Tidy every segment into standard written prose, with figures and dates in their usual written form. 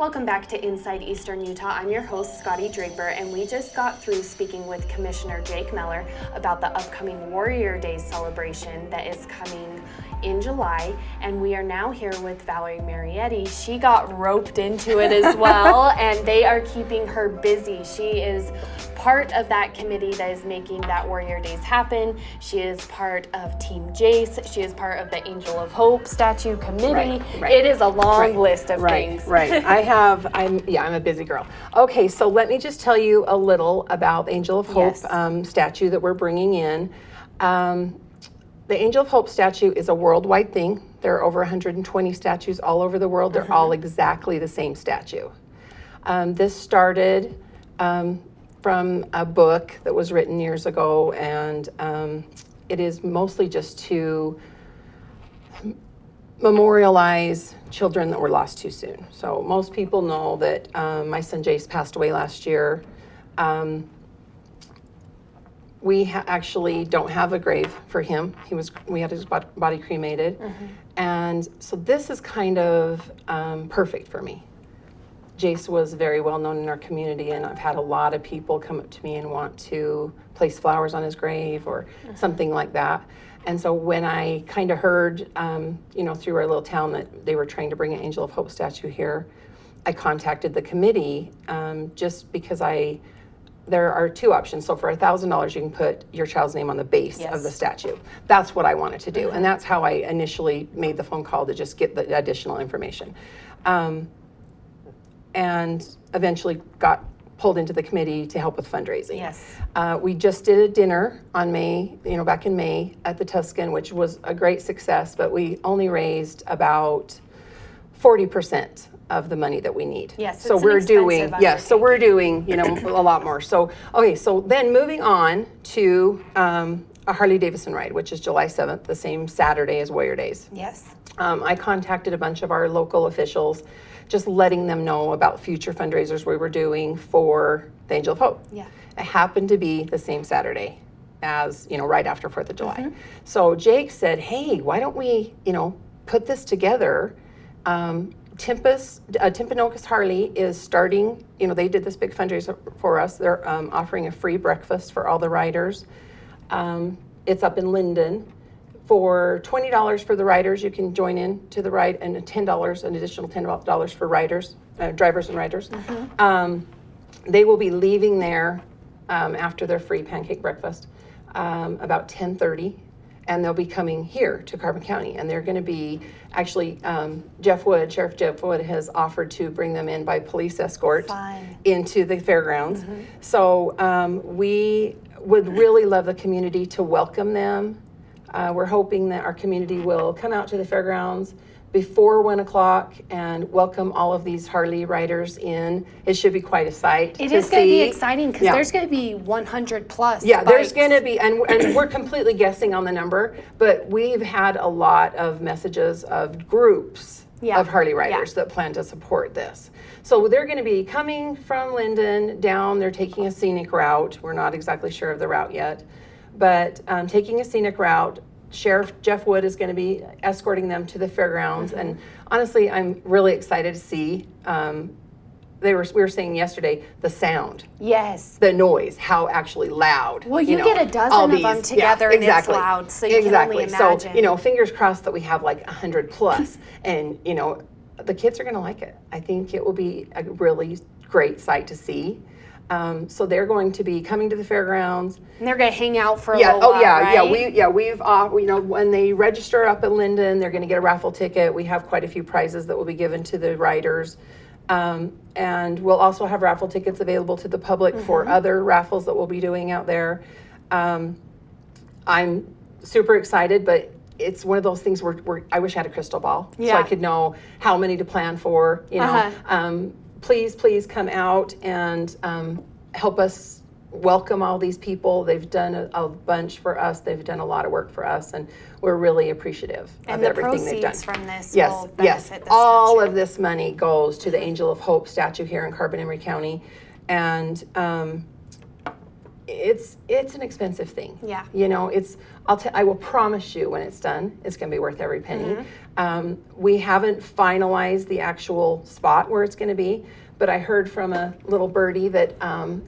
Welcome back to Inside Eastern Utah. I'm your host, Scotty Draper, and we just got through speaking with Commissioner Jake Miller about the upcoming Warrior Days celebration that is coming in July, and we are now here with Valorie Marietti. She got roped into it as well, and they are keeping her busy. She is part of that committee that is making that Warrior Days happen. She is part of Team Jace. She is part of the Angel of Hope statue committee. Right. It is a long list of things. Right. I'm a busy girl. Okay, so let me just tell you a little about the Angel of Hope statue that we're bringing in. The Angel of Hope statue is a worldwide thing. There are over 120 statues all over the world. They're all exactly the same statue. This started from a book that was written years ago, and it is mostly just to memorialize children that were lost too soon. So most people know that my son Jace passed away last year. We actually don't have a grave for him. We had his body cremated. And so this is kind of perfect for me. Jace was very well known in our community, and I've had a lot of people come up to me and want to place flowers on his grave or something like that. And so when I kind of heard, through our little town that they were trying to bring an Angel of Hope statue here, I contacted the committee just because there are two options. So for $1,000, you can put your child's name on the base of the statue. That's what I wanted to do. And that's how I initially made the phone call to just get the additional information. And eventually got pulled into the committee to help with fundraising. Yes. We just did a dinner on back in May at the Tuscan, which was a great success, but we only raised about 40% of the money that we need. Yes, so we're doing a lot more. So then moving on to a Harley Davidson ride, which is July 7th, the same Saturday as Warrior Days. Yes. I contacted a bunch of our local officials, just letting them know about future fundraisers we were doing for the Angel of Hope. Yeah. It happened to be the same Saturday as, right after 4th of July. So Jake said, hey, why don't we, put this together? Timpanogos Harley is starting, they did this big fundraiser for us. They're offering a free breakfast for all the riders. It's up in Linden. For $20 for the riders, you can join in to the ride, and an additional $10 for riders, drivers and riders. They will be leaving there after their free pancake breakfast about 10:30, and they'll be coming here to Carbon County, and they're going to be actually Sheriff Jeff Wood has offered to bring them in by police escort into the fairgrounds. So we would really love the community to welcome them. We're hoping that our community will come out to the fairgrounds before 1 o'clock and welcome all of these Harley riders in. It should be quite a sight. It is going to be exciting because there's going to be 100 plus. Yeah, bikes. There's going to be, and we're completely guessing on the number, but we've had a lot of messages of groups of Harley riders that plan to support this. So they're going to be coming from Linden down. They're taking a scenic route. We're not exactly sure of the route yet, but taking a scenic route. Sheriff Jeff Wood is going to be escorting them to the fairgrounds, and honestly, I'm really excited to see. We were saying yesterday the sound, the noise, how actually loud. Well, you get a dozen of them together, and it's loud, so you can only imagine. So fingers crossed that we have like 100 plus, and the kids are going to like it. I think it will be a really great sight to see. So they're going to be coming to the fairgrounds. And they're going to hang out for a little while, right? We've when they register up at Linden, they're going to get a raffle ticket. We have quite a few prizes that will be given to the riders. And we'll also have raffle tickets available to the public for other raffles that we'll be doing out there. I'm super excited, but it's one of those things where I wish I had a crystal ball so I could know how many to plan for, Please come out and help us welcome all these people. They've done a bunch for us. They've done a lot of work for us, and we're really appreciative of everything they've done. And the proceeds from this will benefit the all statue. of this money goes to the Angel of Hope statue here in Carbon County, and it's an expensive thing. Yeah. You know, I will promise you when it's done, it's going to be worth every penny. We haven't finalized the actual spot where it's going to be, but I heard from a little birdie that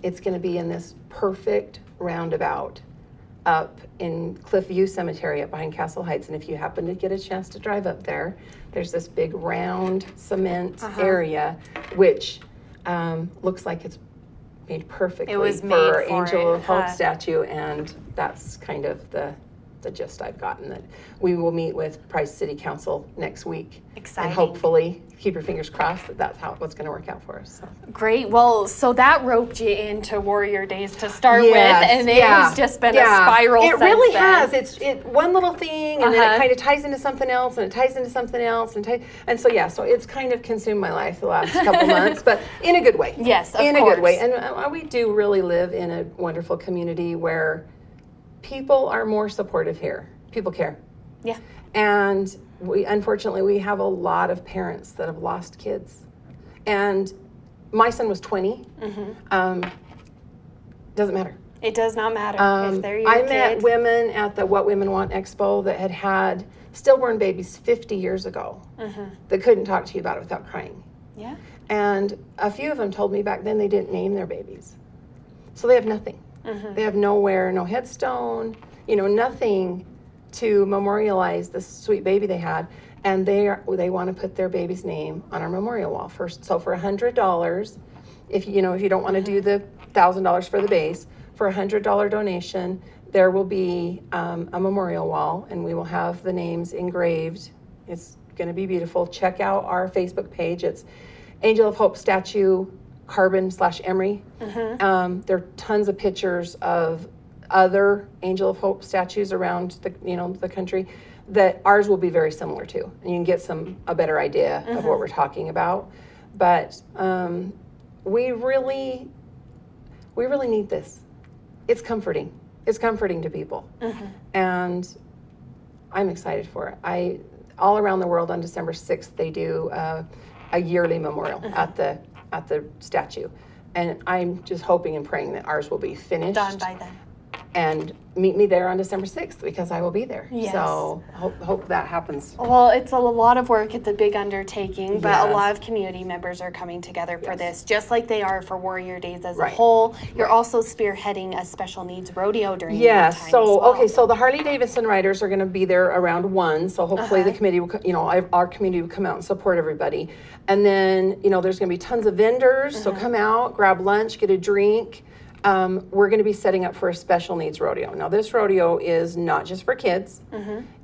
it's going to be in this perfect roundabout up in Cliffview Cemetery up behind Castle Heights. And if you happen to get a chance to drive up there, there's this big round cement area, which looks like it's made perfectly for our Angel of Hope statue. And that's kind of the gist I've gotten, that we will meet with Price City Council next week. Exciting. And hopefully, keep your fingers crossed that that's what's going to work out for us. So. Great. Well, so that roped you into Warrior Days to start with, and it has just been a spiral. It really then. has. It's one little thing, and then it kind of ties into something else, and it ties into something else, and so it's kind of consumed my life the last couple months, but in a good way. Yes, of course. In a good way, and we do really live in a wonderful community where people are more supportive here. People care. Yeah. And unfortunately, we have a lot of parents that have lost kids. And my son was 20. Doesn't matter. It does not matter if they're your I kid. met women at the What Women Want Expo that had stillborn babies 50 years ago that couldn't talk to you about it without crying. Yeah. And a few of them told me back then they didn't name their babies. So they have nothing. They have nowhere, no headstone, nothing to memorialize this sweet baby they had. And they want to put their baby's name on our memorial wall first. So for $100, if you don't want to do the $1,000 for the base, for $100 donation, there will be a memorial wall, and we will have the names engraved. It's going to be beautiful. Check out our Facebook page. It's Angel of Hope Statue Carbon/Emery. There are tons of pictures of other Angel of Hope statues around the country that ours will be very similar to, and you can get a better idea of what we're talking about. But we really need this. It's comforting. It's comforting to people, and I'm excited for it. All around the world on December 6th they do a yearly memorial at the statue, and I'm just hoping and praying that ours will be finished. Done by then. And meet me there on December 6th because I will be there. Yes. So hope that happens. Well, it's a lot of work. It's a big undertaking, but Yes. a lot of community members are coming together for this, just like they are for Warrior Days as a Right. whole. You're also spearheading a special needs rodeo during that Yes. time So as well. okay. So the Harley Davidson riders are going to be there around 1. So hopefully the committee will, our community will come out and support everybody. And then there's going to be tons of vendors. So come out, grab lunch, get a drink. We're going to be setting up for a special needs rodeo. Now, this rodeo is not just for kids.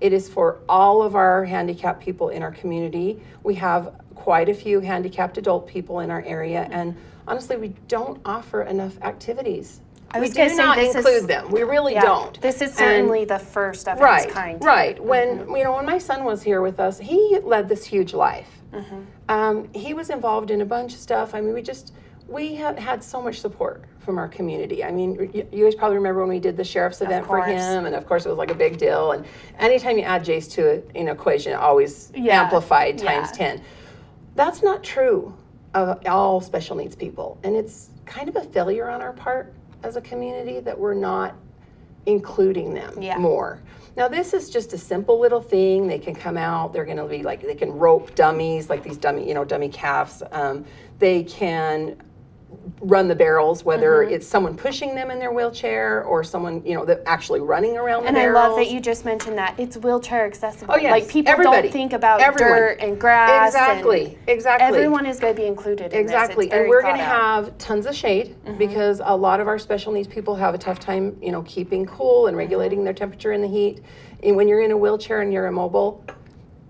It is for all of our handicapped people in our community. We have quite a few handicapped adult people in our area, and honestly, we don't offer enough activities. We do not include them. We really don't. This is certainly the first of its kind. Right. When when my son was here with us, he led this huge life. He was involved in a bunch of stuff. I mean, we have had so much support from our community. I mean, you guys probably remember when we did the sheriff's event for him, and of course it was like a big deal. And anytime you add Jace to an equation, it always amplified times 10. That's not true of all special needs people, and it's kind of a failure on our part as a community that we're not including them more. Now, this is just a simple little thing. They can come out. They're going to be they can rope dummies, like these dummy calves. They can run the barrels, whether it's someone pushing them in their wheelchair or someone, that actually running around the barrels. And I love that you just mentioned that it's wheelchair accessible. Oh, yes. Like people don't think about dirt and grass. Exactly. Everyone is going to be included in this. It's And we're going to have tons of shade because a lot of our special needs people have a tough time, keeping cool and regulating their temperature in the heat. And when you're in a wheelchair and you're immobile,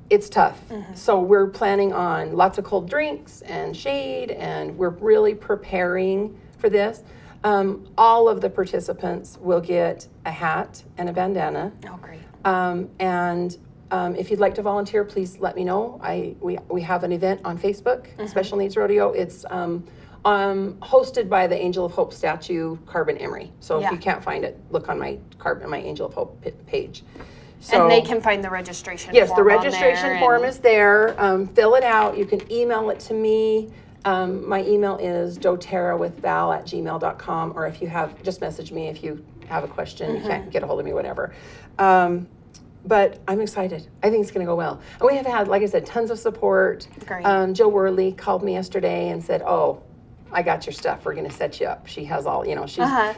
it's tough. So we're planning on lots of cold drinks and shade, and we're really preparing for this. All of the participants will get a hat and a bandana. Oh, great. If you'd like to volunteer, please let me know. We have an event on Facebook, Special Needs Rodeo. It's hosted by the Angel of Hope statue, Carbon/Emery. So if you can't find it, look on my Angel of Hope page. So, and they can find the registration form. Yes, the registration form is there. Fill it out. You can email it to me. My email is doterra@val@gmail.com, or if you have, just message me if you have a question, you can't get a hold of me, whatever. But I'm excited. I think it's going to go well. And we have had, like I said, tons of support. Great. Jill Worley called me yesterday and said, "Oh, I got your stuff. We're going to set you up." She has all,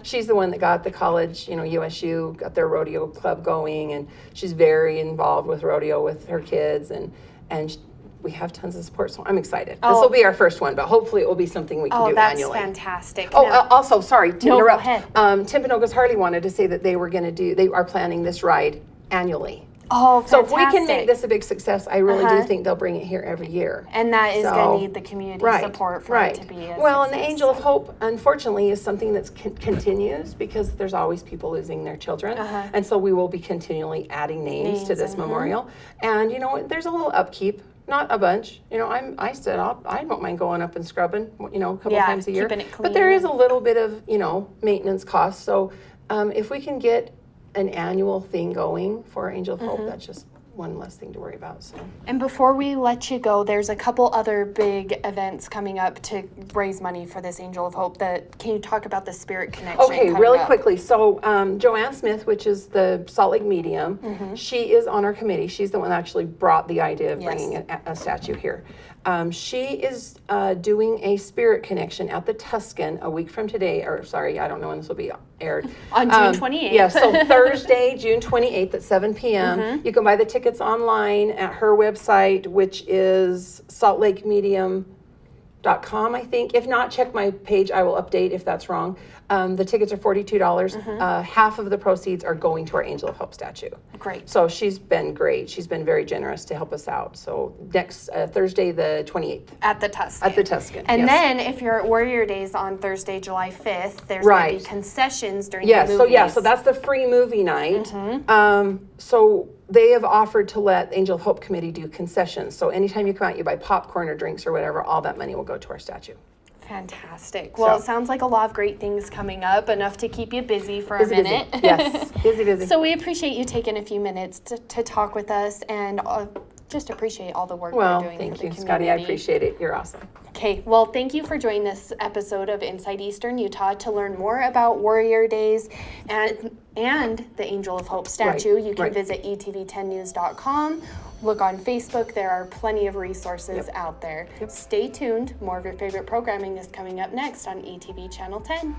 she's the one that got the college, USU, got their rodeo club going, and she's very involved with rodeo with her kids, and we have tons of support, so I'm excited. This will be our first one, but hopefully it will be something we can do annually. Oh, that's fantastic. Also, sorry to interrupt. Go ahead. Timpanogos Harley wanted to say that they are planning this ride annually. Oh, fantastic. So if we can make this a big success, I really do think they'll bring it here every year. And that is going to need the community support for it to be a Well, success. and the Angel of Hope, unfortunately, is something that continues because there's always people losing their children. And so we will be continually adding names to this memorial. And, there's a little upkeep. Not a bunch. I don't mind going up and scrubbing, a couple times a year. Keeping it clean. But there is a little bit of, maintenance costs. So if we can get an annual thing going for Angel of Hope, that's just one less thing to worry about. So. And before we let you go, there's a couple other big events coming up to raise money for this Angel of Hope. Can you talk about the Spirit Connection? Okay, really quickly. So Joanne Smith, which is the Salt Lake medium, she is on our committee. She's the one that actually brought the idea of bringing a statue here. She is doing a Spirit Connection at the Tuscan a week from today, or sorry, I don't know when this will be aired. On June 28th. Yeah, so Thursday, June 28th at 7 p.m. You can buy the tickets online at her website, which is saltlakemedium.com, I think. If not, check my page. I will update if that's wrong. The tickets are $42. Half of the proceeds are going to our Angel of Hope statue. Great. So she's been great. She's been very generous to help us out. So next Thursday, the 28th. At the Tuscan. At the Tuscan, And then if you're at Warrior Days on Thursday, July 5th, there's going to be concessions during the movies. So that's the free movie night. So they have offered to let Angel of Hope Committee do concessions. So anytime you come out, you buy popcorn or drinks or whatever, all that money will go to our statue. Fantastic. Well, it sounds like a lot of great things coming up, enough to keep you busy for a minute. Busy. Yes, busy. So we appreciate you taking a few minutes to talk with us, and just appreciate all the work you're doing for the community. Thank you, Scotty. I appreciate it. You're awesome. Okay, well, thank you for joining this episode of Inside Eastern Utah. To learn more about Warrior Days and the Angel of Hope statue, you can visit etv10news.com. Look on Facebook. There are plenty of resources out there. Stay tuned. More of your favorite programming is coming up next on ETV Channel 10.